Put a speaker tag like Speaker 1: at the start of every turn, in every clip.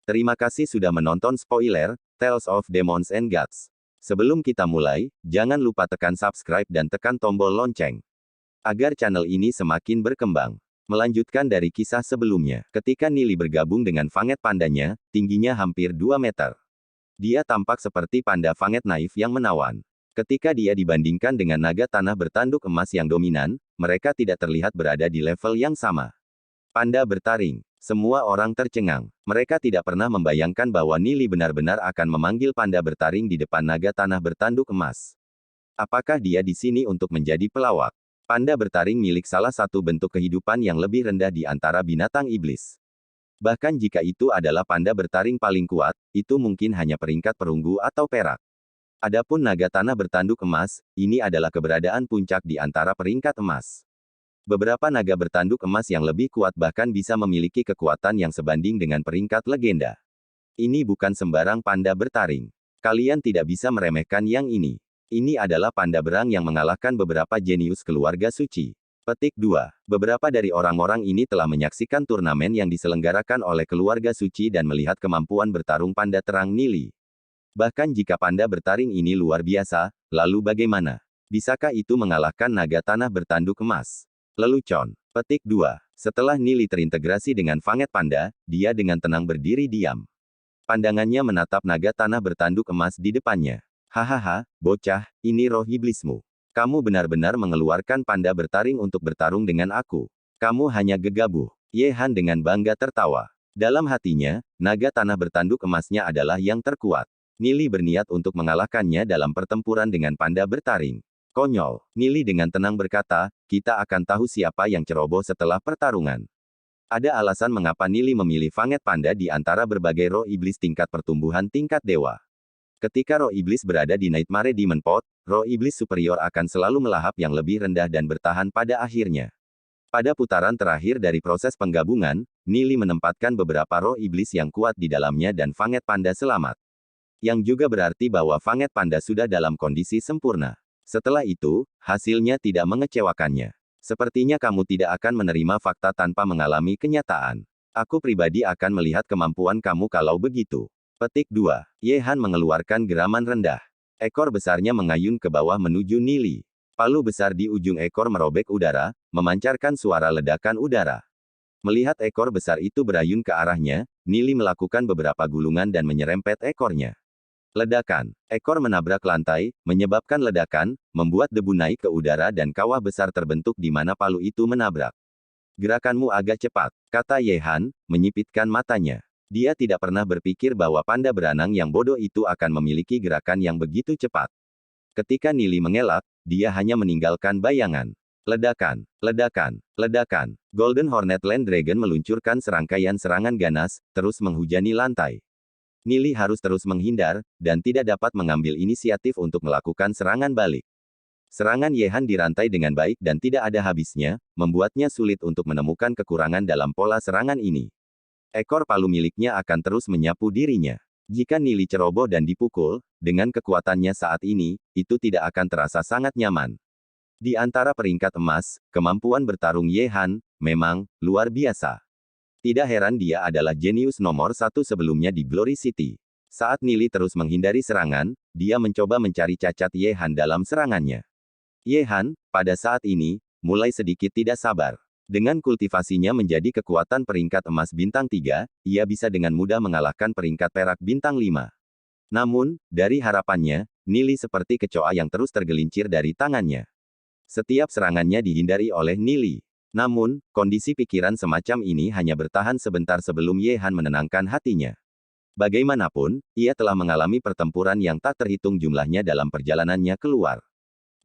Speaker 1: Terima kasih sudah menonton spoiler, Tales of Demons and Gods. Sebelum kita mulai, jangan lupa tekan subscribe dan tekan tombol lonceng. Agar channel ini semakin berkembang. Melanjutkan dari kisah sebelumnya, ketika Nili bergabung dengan Fanget pandanya, tingginya hampir 2 meter. Dia tampak seperti panda Fanget naif yang menawan. Ketika dia dibandingkan dengan naga tanah bertanduk emas yang dominan, mereka tidak terlihat berada di level yang sama. Panda bertaring. Semua orang tercengang. Mereka tidak pernah membayangkan bahwa Nili benar-benar akan memanggil panda bertaring di depan naga tanah bertanduk emas. Apakah dia di sini untuk menjadi pelawak? Panda bertaring milik salah satu bentuk kehidupan yang lebih rendah di antara binatang iblis. Bahkan jika itu adalah panda bertaring paling kuat, itu mungkin hanya peringkat perunggu atau perak. Adapun naga tanah bertanduk emas, ini adalah keberadaan puncak di antara peringkat emas. Beberapa naga bertanduk emas yang lebih kuat bahkan bisa memiliki kekuatan yang sebanding dengan peringkat legenda. Ini bukan sembarang panda bertaring. Kalian tidak bisa meremehkan yang ini. Ini adalah panda berang yang mengalahkan beberapa jenius keluarga suci. Petik 2. Beberapa dari orang-orang ini telah menyaksikan turnamen yang diselenggarakan oleh keluarga suci dan melihat kemampuan bertarung panda terang Nili. Bahkan jika panda bertaring ini luar biasa, lalu bagaimana? Bisakah itu mengalahkan naga tanah bertanduk emas? Lelucon. Petik 2. Setelah Nili terintegrasi dengan Fanget panda, dia dengan tenang berdiri diam. Pandangannya menatap naga tanah bertanduk emas di depannya. Hahaha, bocah, ini roh iblismu. Kamu benar-benar mengeluarkan panda bertaring untuk bertarung dengan aku. Kamu hanya gegabah. Ye Han dengan bangga tertawa. Dalam hatinya, naga tanah bertanduk emasnya adalah yang terkuat. Nili berniat untuk mengalahkannya dalam pertempuran dengan panda bertaring. Konyol. Nili dengan tenang berkata, kita akan tahu siapa yang ceroboh setelah pertarungan. Ada alasan mengapa Nili memilih Fanget panda di antara berbagai roh iblis tingkat pertumbuhan tingkat dewa. Ketika roh iblis berada di Nightmare Demon Pot, roh iblis superior akan selalu melahap yang lebih rendah dan bertahan pada akhirnya. Pada putaran terakhir dari proses penggabungan, Nili menempatkan beberapa roh iblis yang kuat di dalamnya dan Fanget panda selamat. Yang juga berarti bahwa Fanget panda sudah dalam kondisi sempurna. Setelah itu, hasilnya tidak mengecewakannya. Sepertinya kamu tidak akan menerima fakta tanpa mengalami kenyataan. Aku pribadi akan melihat kemampuan kamu kalau begitu. Petik 2. Ye Han mengeluarkan geraman rendah. Ekor besarnya mengayun ke bawah menuju Nili. Palu besar di ujung ekor merobek udara, memancarkan suara ledakan udara. Melihat ekor besar itu berayun ke arahnya, Nili melakukan beberapa gulungan dan menyerempet ekornya. Ledakan. Ekor menabrak lantai, menyebabkan ledakan, membuat debu naik ke udara dan kawah besar terbentuk di mana palu itu menabrak. Gerakanmu agak cepat, kata Ye Han, menyipitkan matanya. Dia tidak pernah berpikir bahwa panda beranang yang bodoh itu akan memiliki gerakan yang begitu cepat. Ketika Nili mengelak, dia hanya meninggalkan bayangan. Ledakan, ledakan, ledakan. Golden Hornet Land Dragon meluncurkan serangkaian serangan ganas, terus menghujani lantai. Nili harus terus menghindar, dan tidak dapat mengambil inisiatif untuk melakukan serangan balik. Serangan Ye Han dirantai dengan baik dan tidak ada habisnya, membuatnya sulit untuk menemukan kekurangan dalam pola serangan ini. Ekor palu miliknya akan terus menyapu dirinya. Jika Nili ceroboh dan dipukul, dengan kekuatannya saat ini, itu tidak akan terasa sangat nyaman. Di antara peringkat emas, kemampuan bertarung Ye Han, memang, luar biasa. Tidak heran dia adalah jenius nomor 1 sebelumnya di Glory City. Saat Nili terus menghindari serangan, dia mencoba mencari cacat Ye Han dalam serangannya. Ye Han, pada saat ini, mulai sedikit tidak sabar. Dengan kultivasinya menjadi kekuatan peringkat emas bintang 3, ia bisa dengan mudah mengalahkan peringkat perak bintang 5. Namun, dari harapannya, Nili seperti kecoa yang terus tergelincir dari tangannya. Setiap serangannya dihindari oleh Nili. Namun, kondisi pikiran semacam ini hanya bertahan sebentar sebelum Ye Han menenangkan hatinya. Bagaimanapun, ia telah mengalami pertempuran yang tak terhitung jumlahnya dalam perjalanannya keluar.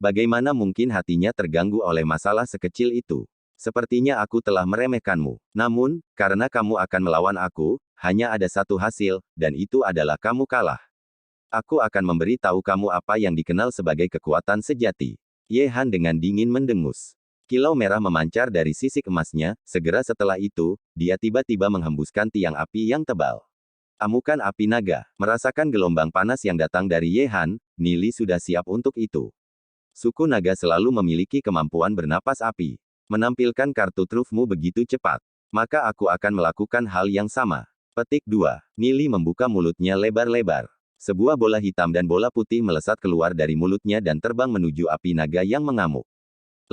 Speaker 1: Bagaimana mungkin hatinya terganggu oleh masalah sekecil itu? Sepertinya aku telah meremehkanmu. Namun, karena kamu akan melawan aku, hanya ada satu hasil, dan itu adalah kamu kalah. Aku akan memberi tahu kamu apa yang dikenal sebagai kekuatan sejati. Ye Han dengan dingin mendengus. Kilau merah memancar dari sisik emasnya, segera setelah itu, dia tiba-tiba menghembuskan tiang api yang tebal. Amukan api naga. Merasakan gelombang panas yang datang dari Ye Han, Nili sudah siap untuk itu. Suku naga selalu memiliki kemampuan bernapas api. Menampilkan kartu trufmu begitu cepat. Maka aku akan melakukan hal yang sama. Petik 2. Nili membuka mulutnya lebar-lebar. Sebuah bola hitam dan bola putih melesat keluar dari mulutnya dan terbang menuju api naga yang mengamuk.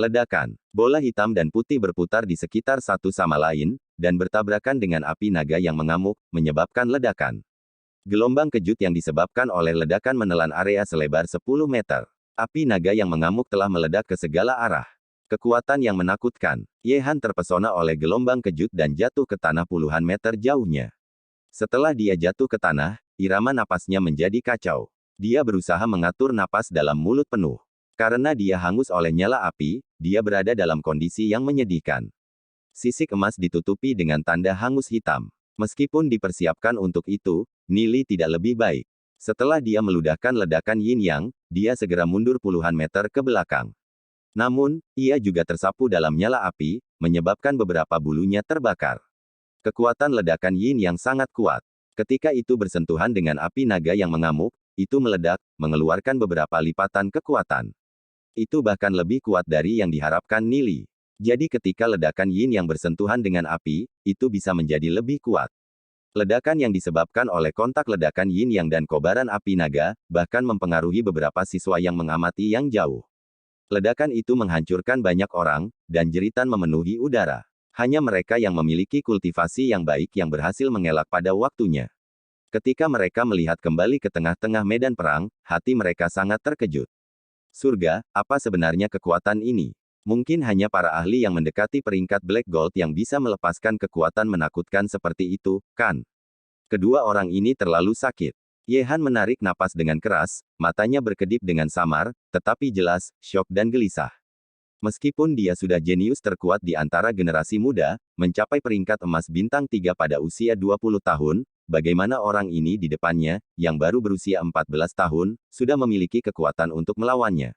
Speaker 1: Ledakan. Bola hitam dan putih berputar di sekitar satu sama lain, dan bertabrakan dengan api naga yang mengamuk, menyebabkan ledakan. Gelombang kejut yang disebabkan oleh ledakan menelan area selebar 10 meter. Api naga yang mengamuk telah meledak ke segala arah. Kekuatan yang menakutkan. Ye Han terpesona oleh gelombang kejut dan jatuh ke tanah puluhan meter jauhnya. Setelah dia jatuh ke tanah, irama napasnya menjadi kacau. Dia berusaha mengatur napas dalam mulut penuh. Karena dia hangus oleh nyala api, dia berada dalam kondisi yang menyedihkan. Sisik emas ditutupi dengan tanda hangus hitam. Meskipun dipersiapkan untuk itu, Nili tidak lebih baik. Setelah dia meludahkan ledakan yin yang, dia segera mundur puluhan meter ke belakang. Namun, ia juga tersapu dalam nyala api, menyebabkan beberapa bulunya terbakar. Kekuatan ledakan yin yang sangat kuat. Ketika itu bersentuhan dengan api naga yang mengamuk, itu meledak, mengeluarkan beberapa lipatan kekuatan. Itu bahkan lebih kuat dari yang diharapkan Nili. Jadi ketika ledakan yin yang bersentuhan dengan api, itu bisa menjadi lebih kuat. Ledakan yang disebabkan oleh kontak ledakan yin yang dan kobaran api naga, bahkan mempengaruhi beberapa siswa yang mengamati yang jauh. Ledakan itu menghancurkan banyak orang, dan jeritan memenuhi udara. Hanya mereka yang memiliki kultivasi yang baik yang berhasil mengelak pada waktunya. Ketika mereka melihat kembali ke tengah-tengah medan perang, hati mereka sangat terkejut. Surga, apa sebenarnya kekuatan ini? Mungkin hanya para ahli yang mendekati peringkat Black Gold yang bisa melepaskan kekuatan menakutkan seperti itu, kan? Kedua orang ini terlalu sakit. Ye Han menarik napas dengan keras, matanya berkedip dengan samar, tetapi jelas, syok dan gelisah. Meskipun dia sudah jenius terkuat di antara generasi muda, mencapai peringkat emas bintang 3 pada usia 20 tahun, bagaimana orang ini di depannya, yang baru berusia 14 tahun, sudah memiliki kekuatan untuk melawannya.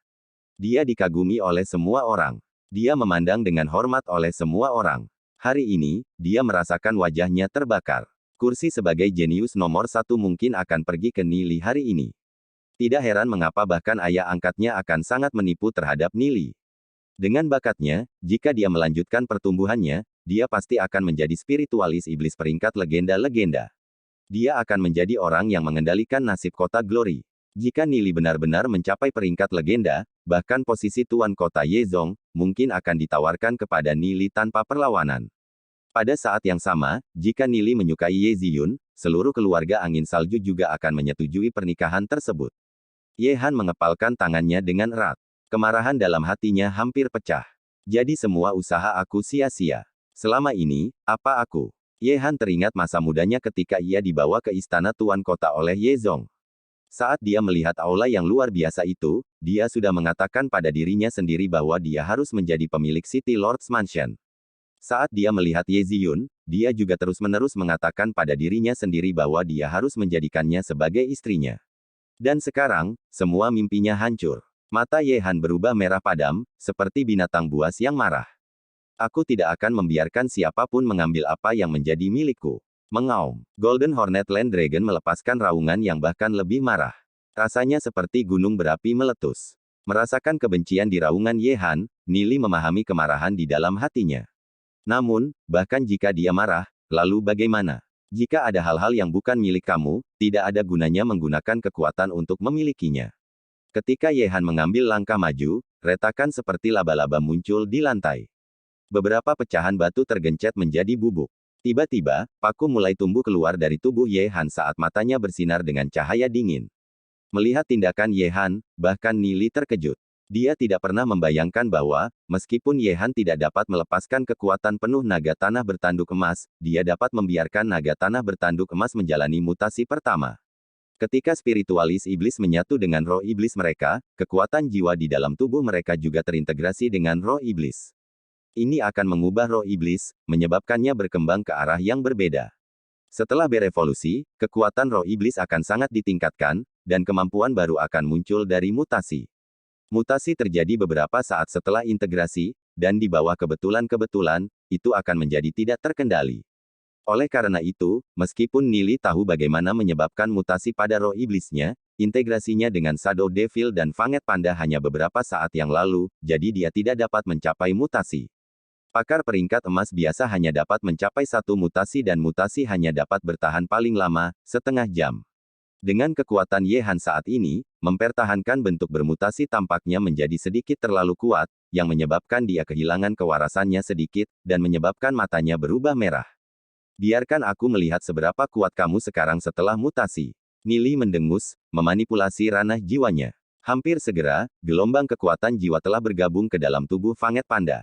Speaker 1: Dia dikagumi oleh semua orang. Dia memandang dengan hormat oleh semua orang. Hari ini, dia merasakan wajahnya terbakar. Kursi sebagai jenius nomor 1 mungkin akan pergi ke Nili hari ini. Tidak heran mengapa bahkan ayah angkatnya akan sangat menipu terhadap Nili. Dengan bakatnya, jika dia melanjutkan pertumbuhannya, dia pasti akan menjadi spiritualis iblis peringkat legenda-legenda. Dia akan menjadi orang yang mengendalikan nasib kota Glory. Jika Nili benar-benar mencapai peringkat legenda, bahkan posisi tuan kota Yezong, mungkin akan ditawarkan kepada Nili tanpa perlawanan. Pada saat yang sama, jika Nili menyukai Ye Ziyun, seluruh keluarga angin salju juga akan menyetujui pernikahan tersebut. Ye Han mengepalkan tangannya dengan erat. Kemarahan dalam hatinya hampir pecah. Jadi semua usaha aku sia-sia. Selama ini, apa aku? Ye Han teringat masa mudanya ketika ia dibawa ke istana tuan kota oleh Ye Zong. Saat dia melihat aula yang luar biasa itu, dia sudah mengatakan pada dirinya sendiri bahwa dia harus menjadi pemilik City Lord's Mansion. Saat dia melihat Ye Ziyun, dia juga terus-menerus mengatakan pada dirinya sendiri bahwa dia harus menjadikannya sebagai istrinya. Dan sekarang, semua mimpinya hancur. Mata Ye Han berubah merah padam, seperti binatang buas yang marah. Aku tidak akan membiarkan siapapun mengambil apa yang menjadi milikku. Mengaum. Golden Hornet Land Dragon melepaskan raungan yang bahkan lebih marah. Rasanya seperti gunung berapi meletus. Merasakan kebencian di raungan Ye Han, Nili memahami kemarahan di dalam hatinya. Namun, bahkan jika dia marah, lalu bagaimana? Jika ada hal-hal yang bukan milik kamu, tidak ada gunanya menggunakan kekuatan untuk memilikinya. Ketika Ye Han mengambil langkah maju, retakan seperti laba-laba muncul di lantai. Beberapa pecahan batu tergencet menjadi bubuk. Tiba-tiba, paku mulai tumbuh keluar dari tubuh Ye Han saat matanya bersinar dengan cahaya dingin. Melihat tindakan Ye Han, bahkan Nili terkejut. Dia tidak pernah membayangkan bahwa, meskipun Ye Han tidak dapat melepaskan kekuatan penuh naga tanah bertanduk emas, dia dapat membiarkan naga tanah bertanduk emas menjalani mutasi pertama. Ketika spiritualis iblis menyatu dengan roh iblis mereka, kekuatan jiwa di dalam tubuh mereka juga terintegrasi dengan roh iblis. Ini akan mengubah roh iblis, menyebabkannya berkembang ke arah yang berbeda. Setelah berevolusi, kekuatan roh iblis akan sangat ditingkatkan, dan kemampuan baru akan muncul dari mutasi. Mutasi terjadi beberapa saat setelah integrasi, dan di bawah kebetulan-kebetulan, itu akan menjadi tidak terkendali. Oleh karena itu, meskipun Nili tahu bagaimana menyebabkan mutasi pada roh iblisnya, integrasinya dengan Shadow Devil dan Fanget Panda hanya beberapa saat yang lalu, jadi dia tidak dapat mencapai mutasi. Pakar peringkat emas biasa hanya dapat mencapai satu mutasi dan mutasi hanya dapat bertahan paling lama, setengah jam. Dengan kekuatan Ye Han saat ini, mempertahankan bentuk bermutasi tampaknya menjadi sedikit terlalu kuat, yang menyebabkan dia kehilangan kewarasannya sedikit, dan menyebabkan matanya berubah merah. Biarkan aku melihat seberapa kuat kamu sekarang setelah mutasi. Nili mendengus, memanipulasi ranah jiwanya. Hampir segera, gelombang kekuatan jiwa telah bergabung ke dalam tubuh Fanget Panda.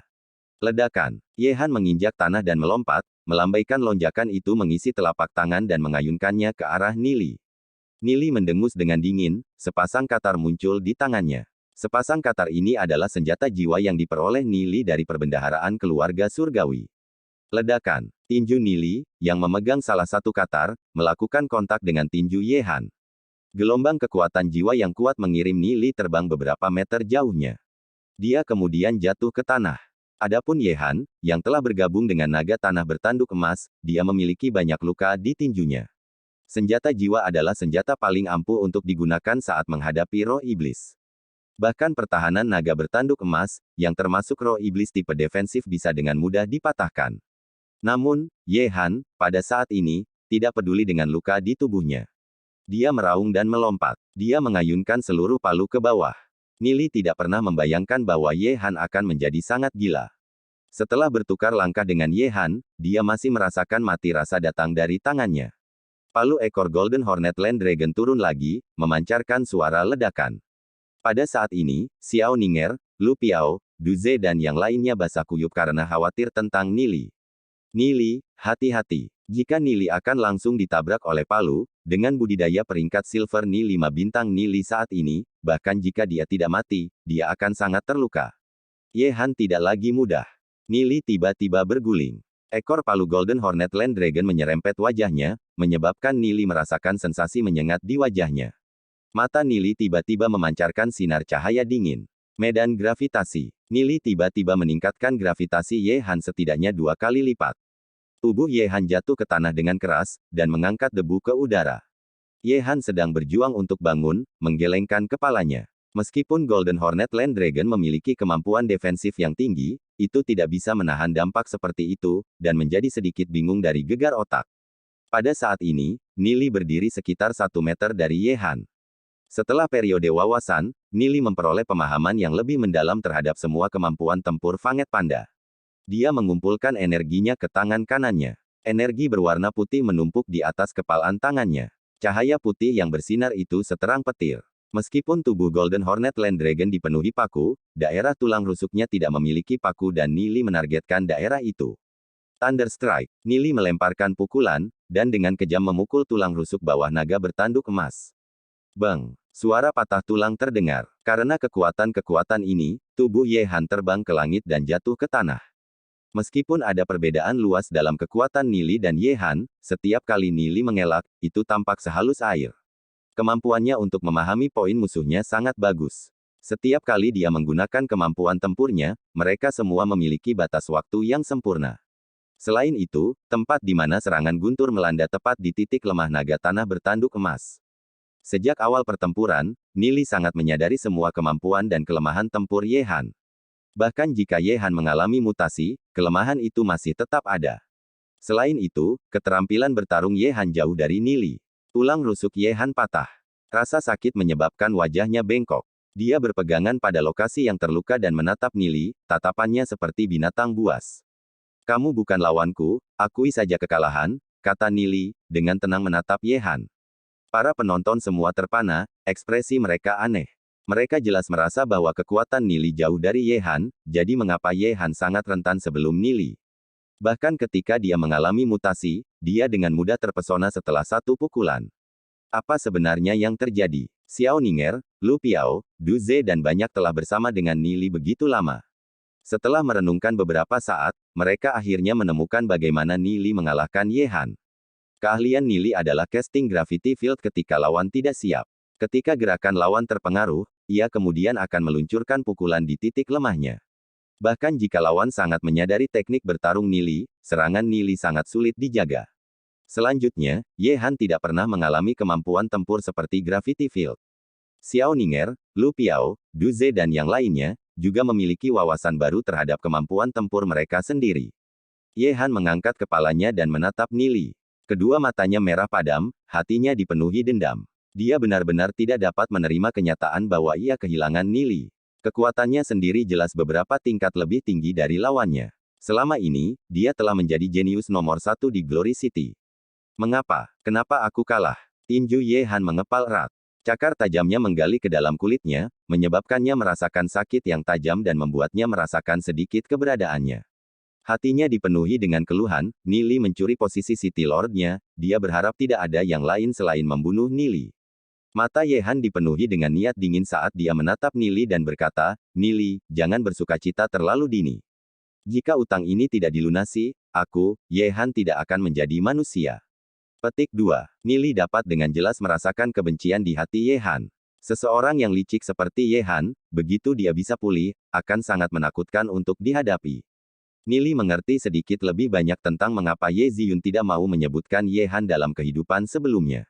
Speaker 1: Ledakan. Ye Han menginjak tanah dan melompat, melambaikan lonjakan itu mengisi telapak tangan dan mengayunkannya ke arah Nili. Nili mendengus dengan dingin, sepasang katar muncul di tangannya. Sepasang katar ini adalah senjata jiwa yang diperoleh Nili dari perbendaharaan keluarga surgawi. Ledakan. Tinju Nili, yang memegang salah satu katar, melakukan kontak dengan tinju Ye Han. Gelombang kekuatan jiwa yang kuat mengirim Nili terbang beberapa meter jauhnya. Dia kemudian jatuh ke tanah. Adapun Ye Han, yang telah bergabung dengan naga tanah bertanduk emas, dia memiliki banyak luka di tinjunya. Senjata jiwa adalah senjata paling ampuh untuk digunakan saat menghadapi roh iblis. Bahkan pertahanan naga bertanduk emas, yang termasuk roh iblis tipe defensif bisa dengan mudah dipatahkan. Namun, Ye Han, pada saat ini, tidak peduli dengan luka di tubuhnya. Dia meraung dan melompat. Dia mengayunkan seluruh palu ke bawah. Nili tidak pernah membayangkan bahwa Ye Han akan menjadi sangat gila. Setelah bertukar langkah dengan Ye Han, dia masih merasakan mati rasa datang dari tangannya. Palu ekor Golden Hornet Land Dragon turun lagi, memancarkan suara ledakan. Pada saat ini, Xiao Ninger, Lu Piao, Du Ze dan yang lainnya basah kuyup karena khawatir tentang Nili. Nili, hati-hati. Jika Nili akan langsung ditabrak oleh palu, dengan budidaya peringkat Silver Ni 5 bintang Nili saat ini, bahkan jika dia tidak mati, dia akan sangat terluka. Ye Han tidak lagi mudah. Nili tiba-tiba berguling. Ekor palu Golden Hornet Land Dragon menyerempet wajahnya, menyebabkan Nili merasakan sensasi menyengat di wajahnya. Mata Nili tiba-tiba memancarkan sinar cahaya dingin. Medan gravitasi. Nili tiba-tiba meningkatkan gravitasi Ye Han setidaknya 2 kali lipat. Tubuh Ye Han jatuh ke tanah dengan keras, dan mengangkat debu ke udara. Ye Han sedang berjuang untuk bangun, menggelengkan kepalanya. Meskipun Golden Hornet Land Dragon memiliki kemampuan defensif yang tinggi, itu tidak bisa menahan dampak seperti itu, dan menjadi sedikit bingung dari gegar otak. Pada saat ini, Nili berdiri sekitar 1 meter dari Ye Han. Setelah periode wawasan, Nili memperoleh pemahaman yang lebih mendalam terhadap semua kemampuan tempur Fanget Panda. Dia mengumpulkan energinya ke tangan kanannya. Energi berwarna putih menumpuk di atas kepalan tangannya. Cahaya putih yang bersinar itu seterang petir. Meskipun tubuh Golden Hornet Land Dragon dipenuhi paku, daerah tulang rusuknya tidak memiliki paku dan Nili menargetkan daerah itu. Thunder Strike. Nili melemparkan pukulan, dan dengan kejam memukul tulang rusuk bawah naga bertanduk emas. Bang! Suara patah tulang terdengar. Karena kekuatan-kekuatan ini, tubuh Ye Han terbang ke langit dan jatuh ke tanah. Meskipun ada perbedaan luas dalam kekuatan Nili dan Ye Han, setiap kali Nili mengelak, itu tampak sehalus air. Kemampuannya untuk memahami poin musuhnya sangat bagus. Setiap kali dia menggunakan kemampuan tempurnya, mereka semua memiliki batas waktu yang sempurna. Selain itu, tempat di mana serangan guntur melanda tepat di titik lemah naga tanah bertanduk emas. Sejak awal pertempuran, Nili sangat menyadari semua kemampuan dan kelemahan tempur Ye Han. Bahkan jika Ye Han mengalami mutasi, kelemahan itu masih tetap ada. Selain itu, keterampilan bertarung Ye Han jauh dari Nili. Tulang rusuk Ye Han patah. Rasa sakit menyebabkan wajahnya bengkok. Dia berpegangan pada lokasi yang terluka dan menatap Nili, tatapannya seperti binatang buas. Kamu bukan lawanku, akui saja kekalahan, kata Nili, dengan tenang menatap Ye Han. Para penonton semua terpana, ekspresi mereka aneh. Mereka jelas merasa bahwa kekuatan Nili jauh dari Ye Han, jadi mengapa Ye Han sangat rentan sebelum Nili. Bahkan ketika dia mengalami mutasi, dia dengan mudah terpesona setelah satu pukulan. Apa sebenarnya yang terjadi? Xiao Ninger, Lu Piao, Du Ze dan banyak telah bersama dengan Nili begitu lama. Setelah merenungkan beberapa saat, mereka akhirnya menemukan bagaimana Nili mengalahkan Ye Han. Keahlian Nili adalah casting gravity field ketika lawan tidak siap. Ketika gerakan lawan terpengaruh, ia kemudian akan meluncurkan pukulan di titik lemahnya. Bahkan jika lawan sangat menyadari teknik bertarung Nili, serangan Nili sangat sulit dijaga. Selanjutnya, Ye Han tidak pernah mengalami kemampuan tempur seperti gravity field. Xiao Ninger, Lu Piao, Du Ze dan yang lainnya, juga memiliki wawasan baru terhadap kemampuan tempur mereka sendiri. Ye Han mengangkat kepalanya dan menatap Nili. Kedua matanya merah padam, hatinya dipenuhi dendam. Dia benar-benar tidak dapat menerima kenyataan bahwa ia kehilangan Nili. Kekuatannya sendiri jelas beberapa tingkat lebih tinggi dari lawannya. Selama ini, dia telah menjadi jenius nomor 1 di Glory City. Mengapa? Kenapa aku kalah? Tinju Ye Han mengepal erat. Cakar tajamnya menggali ke dalam kulitnya, menyebabkannya merasakan sakit yang tajam dan membuatnya merasakan sedikit keberadaannya. Hatinya dipenuhi dengan keluhan, Nili mencuri posisi City Lord-nya, dia berharap tidak ada yang lain selain membunuh Nili. Mata Ye Han dipenuhi dengan niat dingin saat dia menatap Nili dan berkata, Nili, jangan bersukacita terlalu dini. Jika utang ini tidak dilunasi, aku, Ye Han tidak akan menjadi manusia. Petik 2. Nili dapat dengan jelas merasakan kebencian di hati Ye Han. Seseorang yang licik seperti Ye Han, begitu dia bisa pulih, akan sangat menakutkan untuk dihadapi. Nili mengerti sedikit lebih banyak tentang mengapa Ye Ziyun tidak mau menyebutkan Ye Han dalam kehidupan sebelumnya.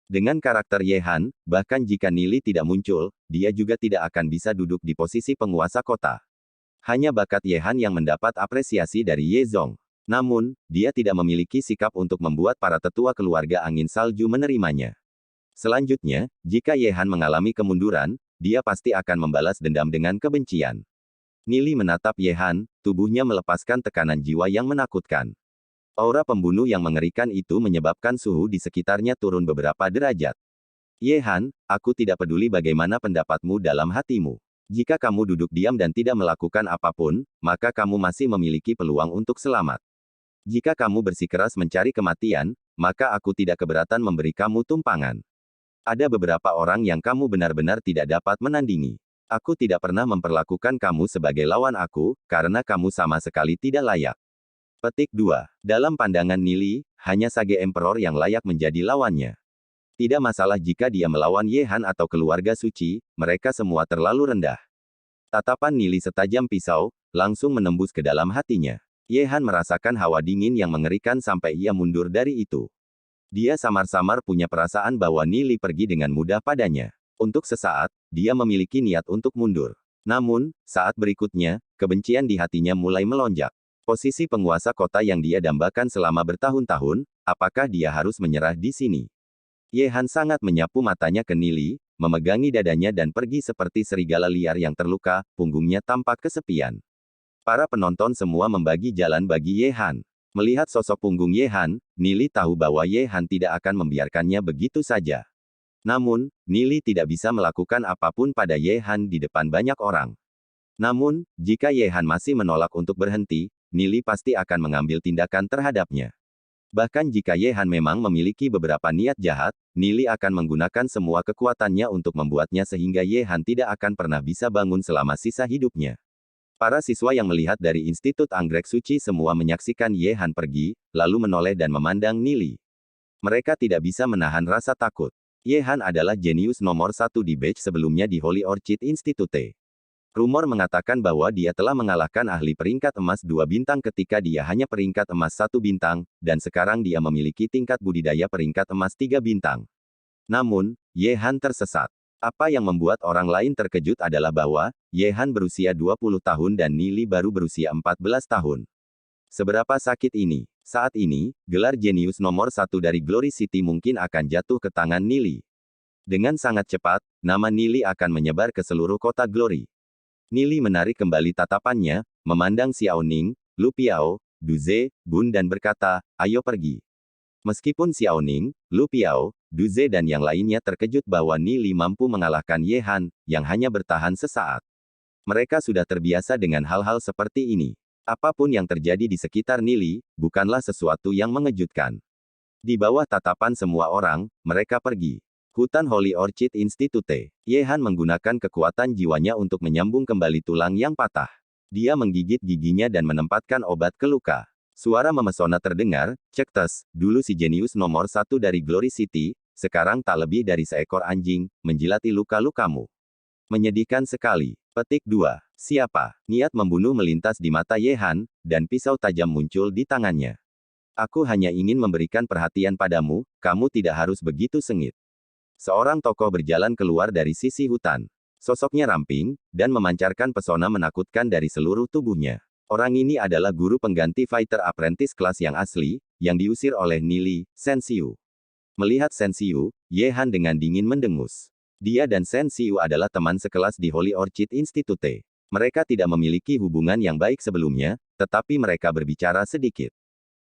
Speaker 1: Dengan karakter Ye Han, bahkan jika Nili tidak muncul, dia juga tidak akan bisa duduk di posisi penguasa kota. Hanya bakat Ye Han yang mendapat apresiasi dari Ye Zong. Namun, dia tidak memiliki sikap untuk membuat para tetua keluarga angin salju menerimanya. Selanjutnya, jika Ye Han mengalami kemunduran, dia pasti akan membalas dendam dengan kebencian. Nili menatap Ye Han, tubuhnya melepaskan tekanan jiwa yang menakutkan. Aura pembunuh yang mengerikan itu menyebabkan suhu di sekitarnya turun beberapa derajat. Ye Han, aku tidak peduli bagaimana pendapatmu dalam hatimu. Jika kamu duduk diam dan tidak melakukan apapun, maka kamu masih memiliki peluang untuk selamat. Jika kamu bersikeras mencari kematian, maka aku tidak keberatan memberi kamu tumpangan. Ada beberapa orang yang kamu benar-benar tidak dapat menandingi. Aku tidak pernah memperlakukan kamu sebagai lawan aku, karena kamu sama sekali tidak layak. Petik 2. Dalam pandangan Nili, hanya Sage Emperor yang layak menjadi lawannya. Tidak masalah jika dia melawan Ye Han atau keluarga suci, mereka semua terlalu rendah. Tatapan Nili setajam pisau, langsung menembus ke dalam hatinya. Ye Han merasakan hawa dingin yang mengerikan sampai ia mundur dari itu. Dia samar-samar punya perasaan bahwa Nili pergi dengan mudah padanya. Untuk sesaat, dia memiliki niat untuk mundur. Namun, saat berikutnya, kebencian di hatinya mulai melonjak. Posisi penguasa kota yang dia dambakan selama bertahun-tahun, apakah dia harus menyerah di sini? Ye Han sangat menyapu matanya ke Nili, memegangi dadanya dan pergi seperti serigala liar yang terluka, punggungnya tampak kesepian. Para penonton semua membagi jalan bagi Ye Han. Melihat sosok punggung Ye Han, Nili tahu bahwa Ye Han tidak akan membiarkannya begitu saja. Namun, Nili tidak bisa melakukan apapun pada Ye Han di depan banyak orang. Namun, jika Ye Han masih menolak untuk berhenti, Nili pasti akan mengambil tindakan terhadapnya. Bahkan jika Ye Han memang memiliki beberapa niat jahat, Nili akan menggunakan semua kekuatannya untuk membuatnya sehingga Ye Han tidak akan pernah bisa bangun selama sisa hidupnya. Para siswa yang melihat dari Institut Anggrek Suci semua menyaksikan Ye Han pergi, lalu menoleh dan memandang Nili. Mereka tidak bisa menahan rasa takut. Ye Han adalah jenius nomor 1 di batch sebelumnya di Holy Orchid Institute. Rumor mengatakan bahwa dia telah mengalahkan ahli peringkat emas 2 bintang ketika dia hanya peringkat emas 1 bintang, dan sekarang dia memiliki tingkat budidaya peringkat emas 3 bintang. Namun, Ye Han tersesat. Apa yang membuat orang lain terkejut adalah bahwa, Ye Han berusia 20 tahun dan Nili baru berusia 14 tahun. Seberapa sakit ini? Saat ini, gelar jenius nomor 1 dari Glory City mungkin akan jatuh ke tangan Nili. Dengan sangat cepat, nama Nili akan menyebar ke seluruh kota Glory. Nili menarik kembali tatapannya, memandang Xiao Ning, Lu Piao, Du Ze, Bun dan berkata, ayo pergi. Meskipun Xiao Ning, Lu Piao, Du Ze dan yang lainnya terkejut bahwa Nili mampu mengalahkan Ye Han, yang hanya bertahan sesaat. Mereka sudah terbiasa dengan hal-hal seperti ini. Apapun yang terjadi di sekitar Nili, bukanlah sesuatu yang mengejutkan. Di bawah tatapan semua orang, mereka pergi. Hutan Holy Orchid Institute. Ye Han menggunakan kekuatan jiwanya untuk menyambung kembali tulang yang patah. Dia menggigit giginya dan menempatkan obat ke luka. Suara memesona terdengar, cek tes, dulu si jenius nomor 1 dari Glory City, sekarang tak lebih dari seekor anjing, menjilati luka-lukamu. Menyedihkan sekali. Petik 2. Siapa? Niat membunuh melintas di mata Ye Han, dan pisau tajam muncul di tangannya. Aku hanya ingin memberikan perhatian padamu, kamu tidak harus begitu sengit. Seorang tokoh berjalan keluar dari sisi hutan. Sosoknya ramping, dan memancarkan pesona menakutkan dari seluruh tubuhnya. Orang ini adalah guru pengganti fighter apprentice kelas yang asli, yang diusir oleh Nili, Sensiu. Melihat Sensiu, Ye Han dengan dingin mendengus. Dia dan Sensiu adalah teman sekelas di Holy Orchid Institute. Mereka tidak memiliki hubungan yang baik sebelumnya, tetapi mereka berbicara sedikit.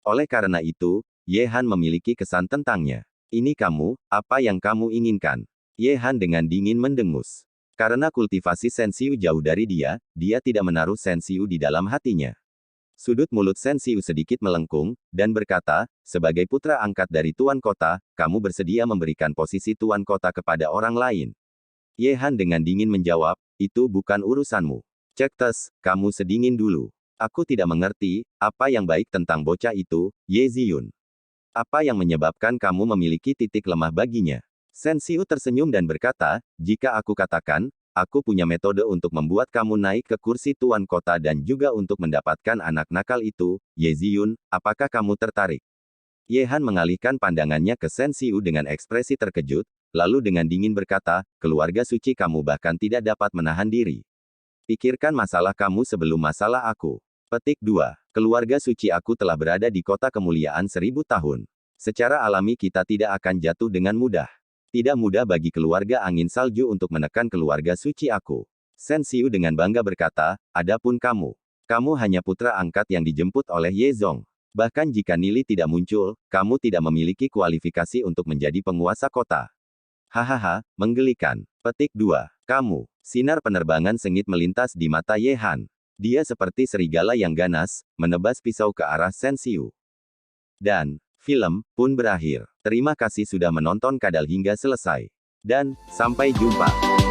Speaker 1: Oleh karena itu, Ye Han memiliki kesan tentangnya. Ini kamu, apa yang kamu inginkan? Ye Han dengan dingin mendengus. Karena kultivasi Sensiu jauh dari dia, dia tidak menaruh Sensiu di dalam hatinya. Sudut mulut Sensiu sedikit melengkung, dan berkata, sebagai putra angkat dari Tuan Kota, kamu bersedia memberikan posisi Tuan Kota kepada orang lain. Ye Han dengan dingin menjawab, itu bukan urusanmu. Cektes, kamu sedingin dulu. Aku tidak mengerti, apa yang baik tentang bocah itu, Ye Ziyun. Apa yang menyebabkan kamu memiliki titik lemah baginya? Sensiu tersenyum dan berkata, jika aku katakan, aku punya metode untuk membuat kamu naik ke kursi Tuan Kota dan juga untuk mendapatkan anak nakal itu, Ye Ziyun, apakah kamu tertarik? Ye Han mengalihkan pandangannya ke Sensiu dengan ekspresi terkejut, lalu dengan dingin berkata, keluarga suci kamu bahkan tidak dapat menahan diri. Pikirkan masalah kamu sebelum masalah aku. Petik 2. Keluarga suci aku telah berada di kota kemuliaan 1000 tahun. Secara alami kita tidak akan jatuh dengan mudah. Tidak mudah bagi keluarga angin salju untuk menekan keluarga suci aku. Sensiu dengan bangga berkata, adapun kamu. Kamu hanya putra angkat yang dijemput oleh Ye Zong. Bahkan jika Nili tidak muncul, kamu tidak memiliki kualifikasi untuk menjadi penguasa kota. Hahaha, menggelikan. Petik 2. Kamu. Sinar penerbangan sengit melintas di mata Ye Han. Dia seperti serigala yang ganas, menebas pisau ke arah Sensiu. Dan, film pun berakhir. Terima kasih sudah menonton kadal hingga selesai. Dan, sampai jumpa.